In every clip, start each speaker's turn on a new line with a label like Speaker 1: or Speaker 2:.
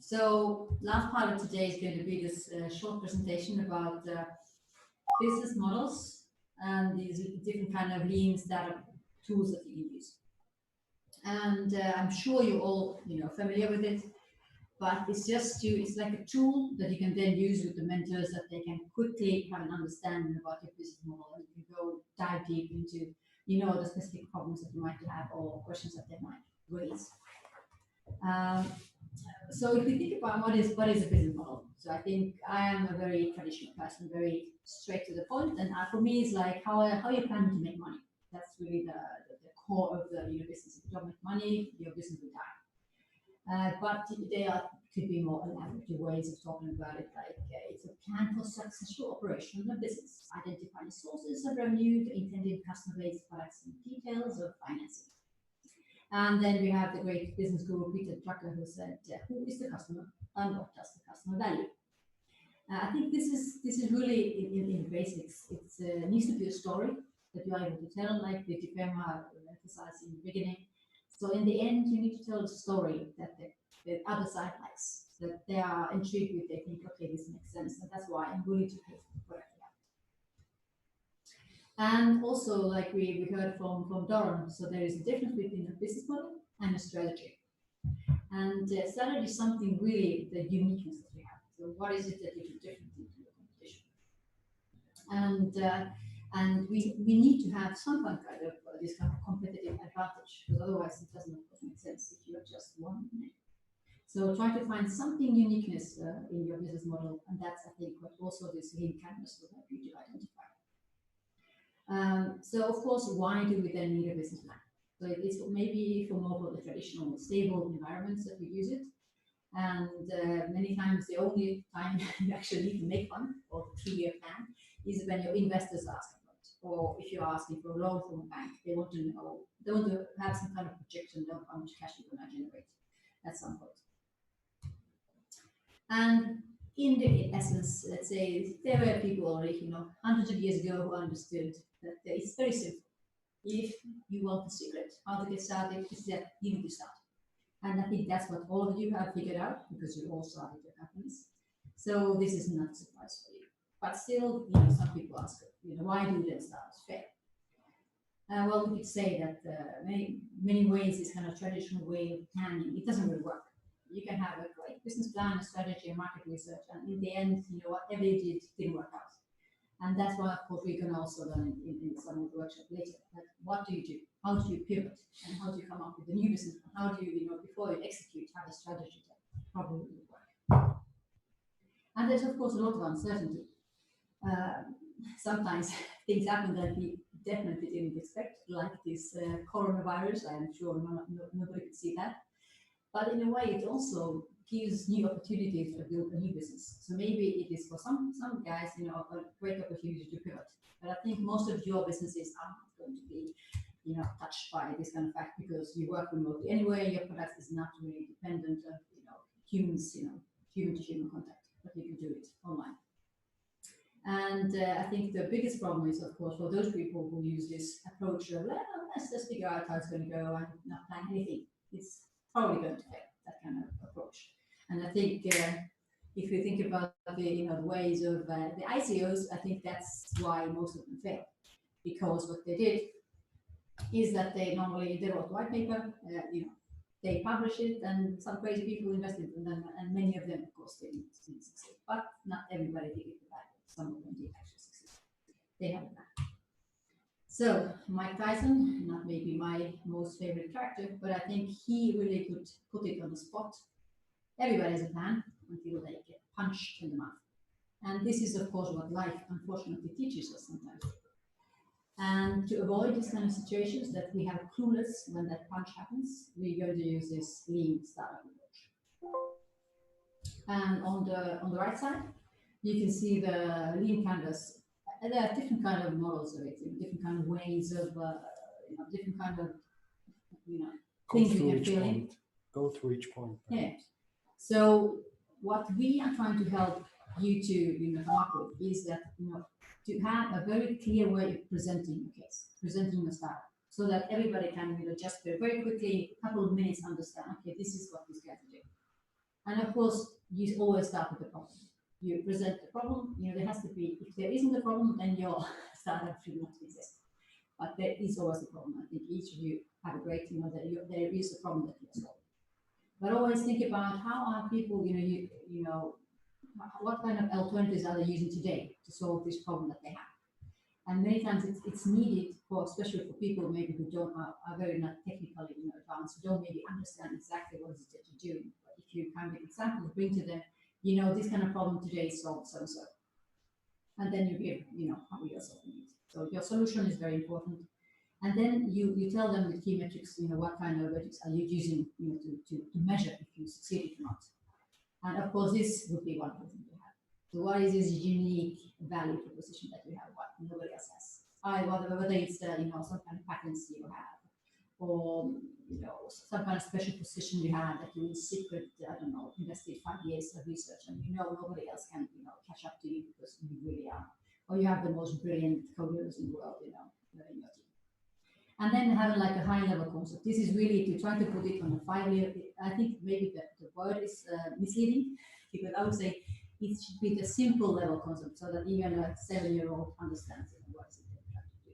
Speaker 1: So last part of today is going to be this short presentation about business models and these different kind of lean startup tools that you can use. And I'm sure you're all familiar with it, but it's like a tool that you can then use with the mentors that they can quickly have an understanding about your business model, and you can go dive deep into the specific problems that you might have or questions that they might raise. So if we think about what is a business model, so I think I am a very traditional person, very straight to the point, and for me it's like how you plan to make money. That's really the core of the business. If you don't make money, your business will die. But there could be more elaborate ways of talking about it, like it's a plan for successful operation of the business, identifying sources of revenue, the intended customer base, products, and details of financing. And then we have the great business guru Peter Drucker, who said, "Who is the customer, and what does the customer value?" I think this is really in basics. It needs to be a story that you are able to tell, like the Firma emphasized in the beginning. So in the end, you need to tell a story that the other side likes, that they are intrigued with. They think, okay, this makes sense, and that's why I'm willing to pay for the product. And also, like we heard from Doran, so there is a difference between a business model and a strategy. And strategy is something really the uniqueness that we have. So what is it that you do differently to your competition? And we need to have some kind of this kind of competitive advantage, because otherwise it doesn't of course make sense if you are just one. So try to find something uniqueness in your business model, and that's I think what also this lean canvas will help you to identify. So of course, why do we then need a business plan? So it's maybe for more of the traditional stable environments that we use it. And many times the only time you actually need to make one or the 3-year plan is when your investors ask for it. Or if you're asking for a loan from a bank, they want to have some kind of projection of how much cash you're going to generate at some point. And in the essence, let's say there were people already, hundreds of years ago who understood that it's very simple. If you want the secret, how to get started, is that you need to start. And I think that's what all of you have figured out, because you all started your companies. So this is not a surprise for you. But still, some people ask, why do they start? Fair. Well, we could say that many ways this kind of traditional way of planning, it doesn't really work. You can have a great business plan, a strategy, and market research, and in the end, whatever you did didn't work out. And that's why, of course, we can also learn in some of the workshop later. Like, what do you do? How do you pivot? And how do you come up with a new business plan? How do you, before you execute, have a strategy that probably will work? And there's, of course, a lot of uncertainty. Sometimes things happen that we definitely didn't expect, like this coronavirus. I am sure nobody could see that. But in a way, it also gives new opportunities to build a new business. So maybe it is for some guys, a great opportunity to pivot. But I think most of your businesses are not going to be, touched by this kind of fact, because you work remotely anyway. Your product is not really dependent on, humans, human to human contact, but you can do it online. And I think the biggest problem is, of course, for those people who use this approach of, well, let's just figure out how it's going to go and not plan anything. It's probably going to fail, that kind of approach. And I think if you think about the ways of the ICOs, I think that's why most of them fail, because what they did is that they wrote a white paper, they publish it, and some crazy people invested in them, and many of them, of course, didn't succeed. But not everybody did it right. Some of them did actually succeed. They have a plan. So Mike Tyson, not maybe my most favorite character, but I think he really could put it on the spot. Everybody has a plan until they get punched in the mouth. And this is, of course, what life unfortunately teaches us sometimes. And to avoid these kind of situations that we have clueless when that punch happens, we're going to use this lean startup approach. And on the right side, you can see the lean canvas. There are different kind of models of it, different kind of ways of, different kind of, things you can fill in.
Speaker 2: Go through each point.
Speaker 1: Yeah. So what we are trying to help you to come up with is that to have a very clear way of presenting a case, presenting a startup, so that everybody can just very quickly, a couple of minutes, understand. Okay, this is what these guys are doing. And of course, you always start with the problem. You present the problem, there has to be, if there isn't a problem, then your startup should not exist. But there is always a problem. I think each of you have a great, there is a problem that you solve. But always think about how are people, what kind of alternatives are they using today to solve this problem that they have. And many times it's needed for, especially for people maybe who don't are very not technically advanced, who don't maybe understand exactly what it is that you're doing. But if you kind of example bring to them, this kind of problem today is solved so and so, and then you give how you're solving it. So your solution is very important, and then you tell them the key metrics. What kind of metrics are you using to measure if you succeeded or not. And of course, this would be one thing to have. So what is this unique value proposition that you have, what nobody else has? Whether it's some kind of patents you have, or some kind of special position you have that you in secret, I don't know, invested 5 years of research, and nobody else can catch up to you because you really are, or you have the most brilliant coders in the world, in your team. And then having like a high level concept. This is really to try to put it on a 5-year. I think maybe the word is misleading, because I would say it should be the simple level concept so that even a 7-year-old understands what is it they're trying to do.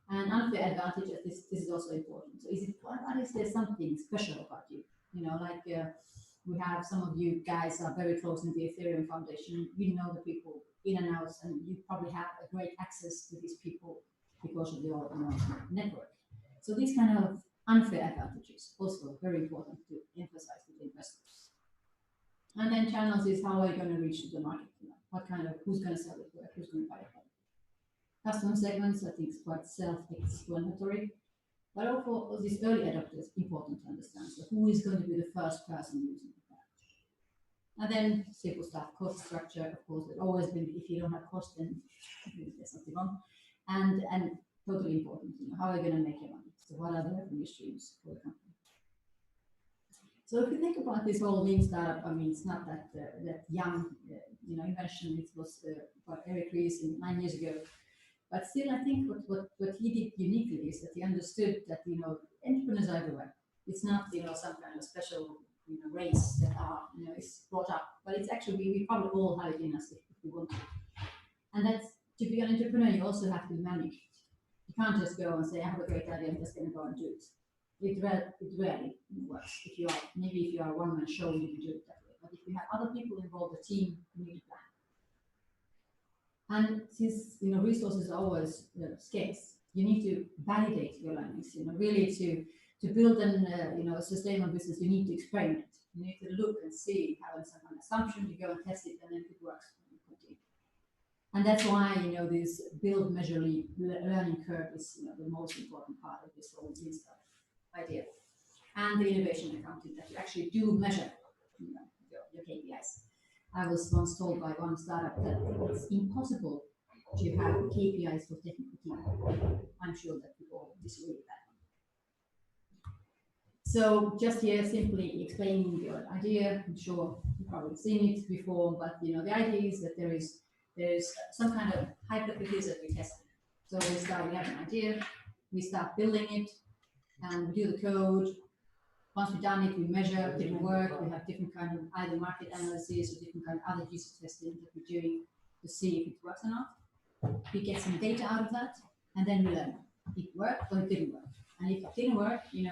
Speaker 1: And unfair advantage, this is also important. So what is there something special about you? We have some of you guys are very close in the Ethereum Foundation. You know the people in and out, and you probably have a great access to these people because of your network. So these kind of unfair advantages also very important to emphasize with investors. And then channels is how are you going to reach the market? Who's going to sell it, who's going to buy it? Customer segments, I think, is quite self-explanatory. But also, these early adopters, important to understand. So who is going to be the first person using the product? And then simple stuff, cost structure, of course, it's always been, if you don't have cost, then there's something wrong. And totally important, how are you going to make your money? So what are the revenue streams for the company? So if you think about this whole lean startup, I mean, it's not that young, invention. It was by Eric Ries 9 years ago. But still, I think what he did uniquely is that he understood that entrepreneurs are everywhere. It's not some kind of special race that is brought up, but it's actually we probably all have it in us if we want to. And that's, to be an entrepreneur, you also have to manage it. You can't just go and say, I have a great idea, I'm just going to go and do it. It rarely works. If you are a one-man show, you can do it that way. But if you have other people involved, the team, you need a plan. And since resources are always scarce, you need to validate your learnings. Really to build a sustainable business, you need to experiment. You need to look and see, have some kind of assumption, you go and test it, and then if it works, you continue. And that's why this build, measure, learning curve is the most important part of this whole lean startup idea. And the innovation accounting, that you actually do measure your KPIs. I was once told by one startup that it's impossible to have KPIs for technical team. I'm sure that we all disagree with that one. So just here, simply explaining your idea. I'm sure you've probably seen it before, but the idea is that there's some kind of hypothesis that we test. So we have an idea, we start building it, and we do the code. Once we've done it, we measure different work. We have different kind of either market analysis or different kind of other user testing that we're doing to see if it works or not. We get some data out of that, and then we learn if it worked or it didn't work. And if it didn't work, we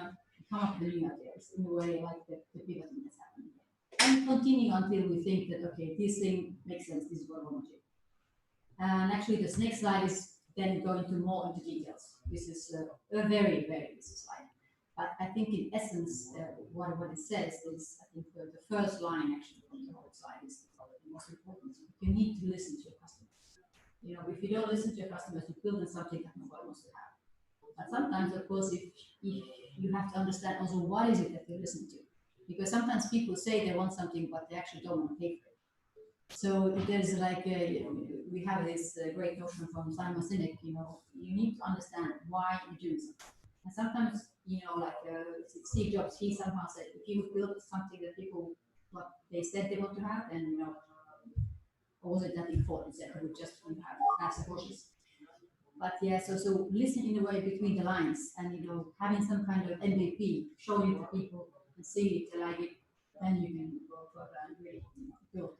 Speaker 1: come up with new ideas in a way like the pivoting that's happening here. And continue until we think that, okay, this thing makes sense, this is what we want to do. And actually, this next slide is then going more into details. This is a very, very busy slide. But I think in essence, what it says is, I think the first line actually from the whole slide is probably the most important. You need to listen to your customers. If you don't listen to your customers, you're building something that nobody wants to have. But sometimes, of course, if you have to understand also what is it that they listen to. Because sometimes people say they want something, but they actually don't want to pay for it. So there's like, we have this great notion from Simon Sinek, you need to understand why you're doing something. And sometimes, like Steve Jobs, he somehow said, if you build something that people, what they said they want to have, then, or was it nothing for it? They would just want to have fast horses. But yeah, so listen in a way between the lines and, having some kind of MVP, showing it to people and see it like it. then you can go further and really build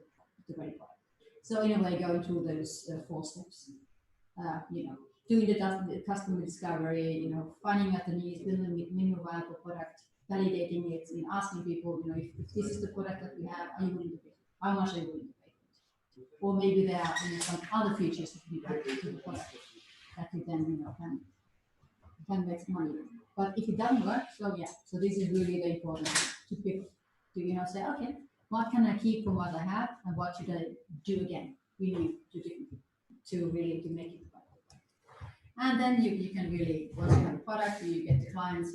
Speaker 1: the great product. So in a way, going through those 4 steps, doing the customer discovery, finding out the needs, building a minimum viable product, validating it, asking people, if this is the product that we have, are you willing to pay? How much are you willing to pay for it? Or maybe there are some other features that we add to the product that you then can make money with. But if it doesn't work, so this is really the important to people to say, okay, what can I keep from what I have, and what should I do again, really to really to make it better. And then you can really, once you have a product, you get the clients,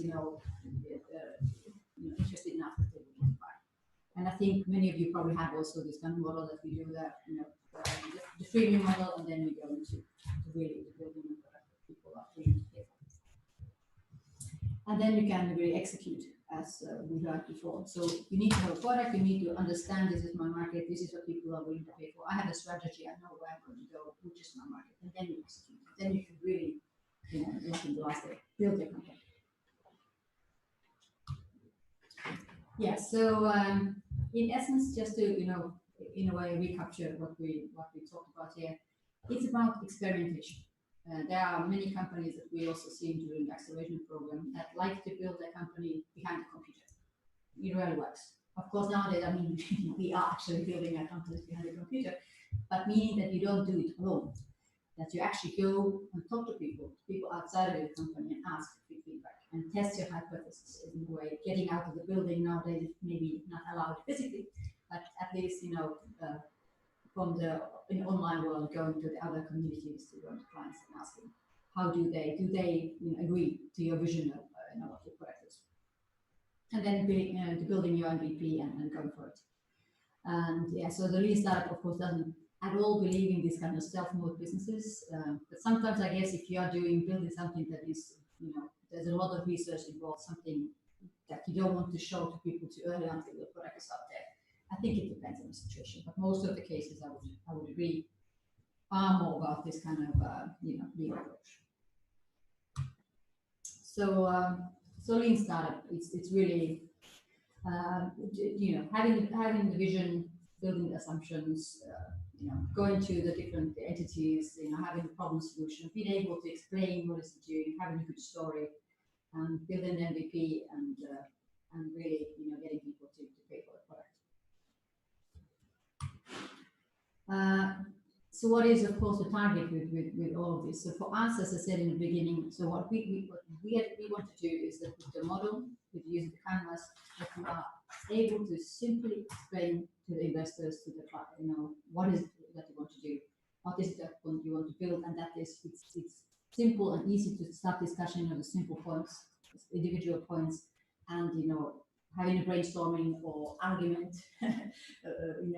Speaker 1: interested enough that they will buy. And I think many of you probably have also this kind of model that we do that, the freemium model, and then we go into really building a product that people are willing to pay for. And then you can really execute, as we heard before. So you need to have a product, you need to understand this is my market, this is what people are willing to pay for. I have a strategy, I know where I'm going to go, which is my market, and then you execute. Then you can really, like in the last day, build your company. Yeah, so in essence, just to, in a way recapture what we talked about here, it's about experimentation. There are many companies that we also see during the acceleration program that like to build their company behind the computer. It really works. Of course, nowadays, I mean, we are actually building our companies behind the computer, but meaning that you don't do it alone. That you actually go and talk to people outside of your company, and ask for feedback and test your hypothesis in a way. Getting out of the building nowadays maybe not allowed physically, but at least from the online world, going to the other communities, to go to clients and asking how do they agree to your vision of what your product is, and then building your MVP and going for it. And yeah, so the lean startup of course doesn't at all believe in these kind of self-mode businesses, but sometimes I guess if you are building something that is, there's a lot of research involved, something that you don't want to show to people too early until the product is out there. I think it depends on the situation, but most of the cases I would agree are more about this kind of lean approach. So so lean startup, it's really having the vision, building the assumptions, going to the different entities, having the problem solution, being able to explain what it's doing, having a good story, and building an MVP, and really getting people to pay for the product. So what is of course the target with all of this? So for us, as I said in the beginning, so what we want to do is that with the model, with the use of the canvas, that we are able to simply explain to the investors, to the client, what is it that you want to do, what is it that you want to build, and that is it's simple and easy to start discussion on the simple points, individual points, and having a brainstorming or argument,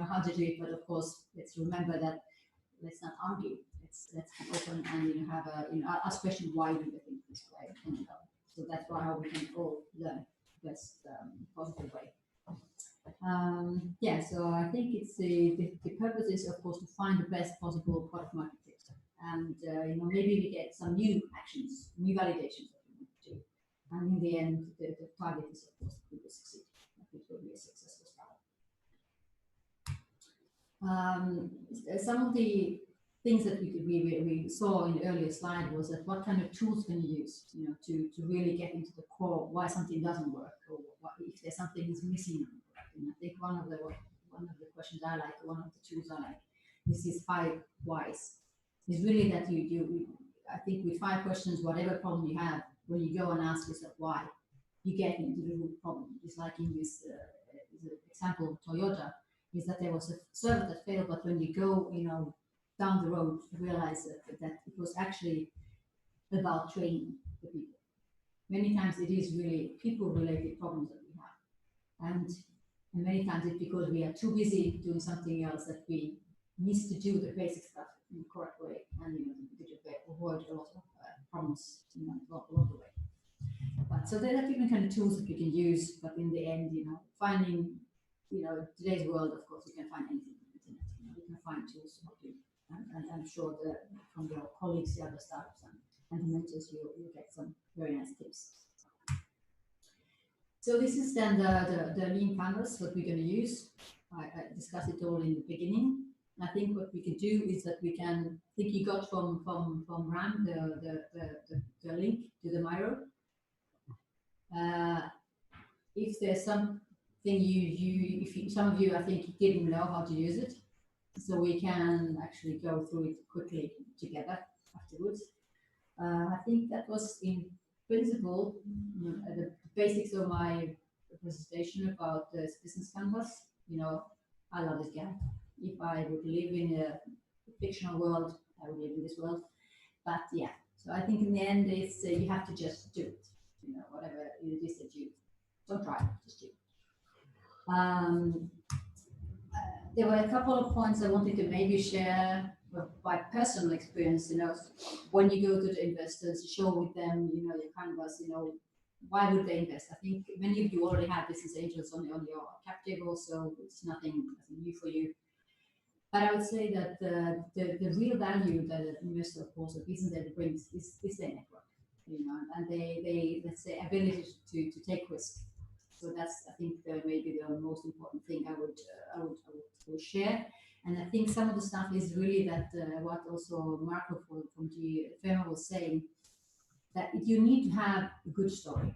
Speaker 1: how to do it. But of course, let's remember that let's not argue. Let's be open and have ask question why do you think this way, and so that's how we can all learn best positive way. Yeah, so I think it's the purpose is of course to find the best possible product market fit, and maybe we get some new actions, new validations that we want to do, and in the end the target is of course that we will succeed, that it will be a successful startup. Some of the things that we saw in the earlier slide was that what kind of tools can you use, to really get into the core why something doesn't work, or if there's something is missing. And I think one of the questions I like, one of the tools I like, is these 5 whys. Is really that I think with 5 questions, whatever problem you have, when you go and ask yourself why, you get into the root problem. It's like in this example of Toyota, is that there was a service that failed, but when you go, down the road, you realize that it was actually about training the people. Many times it is really people-related problems that we have, and many times it's because we are too busy doing something else that we miss to do the basic stuff in the correct way, and avoid a lot of problems along the way. But so there are different kind of tools that you can use, but in the end, finding, today's world, of course, you can find anything on the internet. You can find tools to help you, and I'm sure that from your colleagues, the other startups, and the mentors, you'll get some very nice tips. So this is then the lean canvas that we're going to use. I discussed it all in the beginning. I think what we can do is that we can, I think you got from Ram the link to the Miro. If there's something some of you, I think, didn't know how to use it, so we can actually go through it quickly together afterwards. I think that was in principle the basics of my presentation about the business canvas. I love this guy. If I would live in a fictional world, I would live in this world. But yeah, so I think in the end, it's you have to just do it. Whatever it is that you don't try, just do. There were a couple of points I wanted to maybe share by personal experience. When you go to the investors, show with them, your canvas. Why would they invest? I think many of you already have business angels on your cap table, so it's nothing new for you. But I would say that the real value that an investor, of course, a business that brings is their network, and they let's say ability to take risk. So that's, I think, maybe the most important thing I would share. And I think some of the stuff is really that what also Marco from the firm was saying, that you need to have a good story,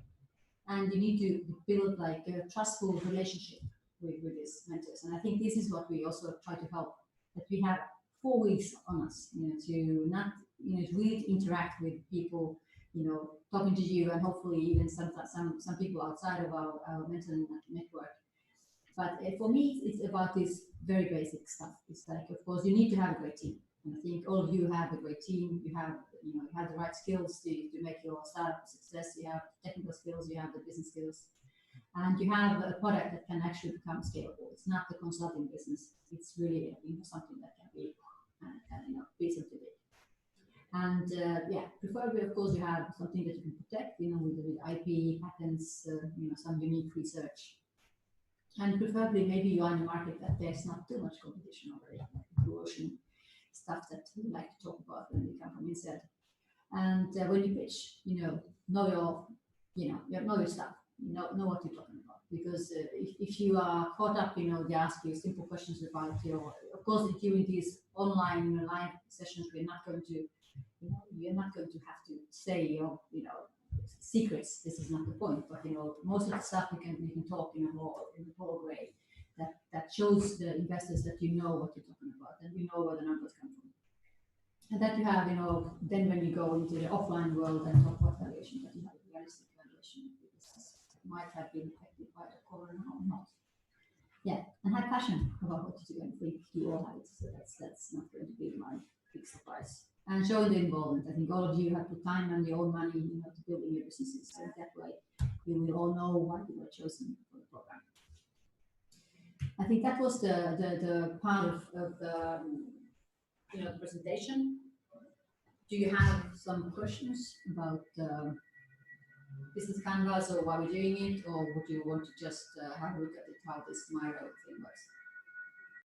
Speaker 1: and you need to build like a trustful relationship with these mentors. And I think this is what we also try to help, that we have 4 weeks on us, to not, to really interact with people, talking to you, and hopefully even some people outside of our mental network. But for me, it's about this very basic stuff. It's like, of course, you need to have a great team. And I think all of you have a great team. You have the right skills to make your startup a success. You have technical skills, you have the business skills, and you have a product that can actually become scalable. It's not the consulting business. It's really something that can be something big. And preferably, of course, you have something that you can protect, with IP, patents, some unique research. And preferably, maybe you are in a market that there's not too much competition already, like blue ocean stuff that we like to talk about when we come from inside. And when you pitch, know your stuff, know what you're talking about. Because if you are caught up, they ask you simple questions about of course, during these online live sessions, you're not going to have to say secrets. This is not the point. But most of the stuff you can talk in a more way that shows the investors that you know what you're talking about, and you know where the numbers come from. And that you have, then when you go into the offline world and talk about valuation, that you have a realistic valuation, because might have been affected by the corona or not. Yeah, and have passion about what you do, and think you all have it. So that's not going to be my big surprise. And showing the involvement. I think all of you have put time and your own money, to building your businesses. So that way, you will all know why you were chosen for the program. I think that was the part of the presentation. Do you have some questions about business canvas, or why we're doing it, or would you want to just have a look at it, how this Miro thing works?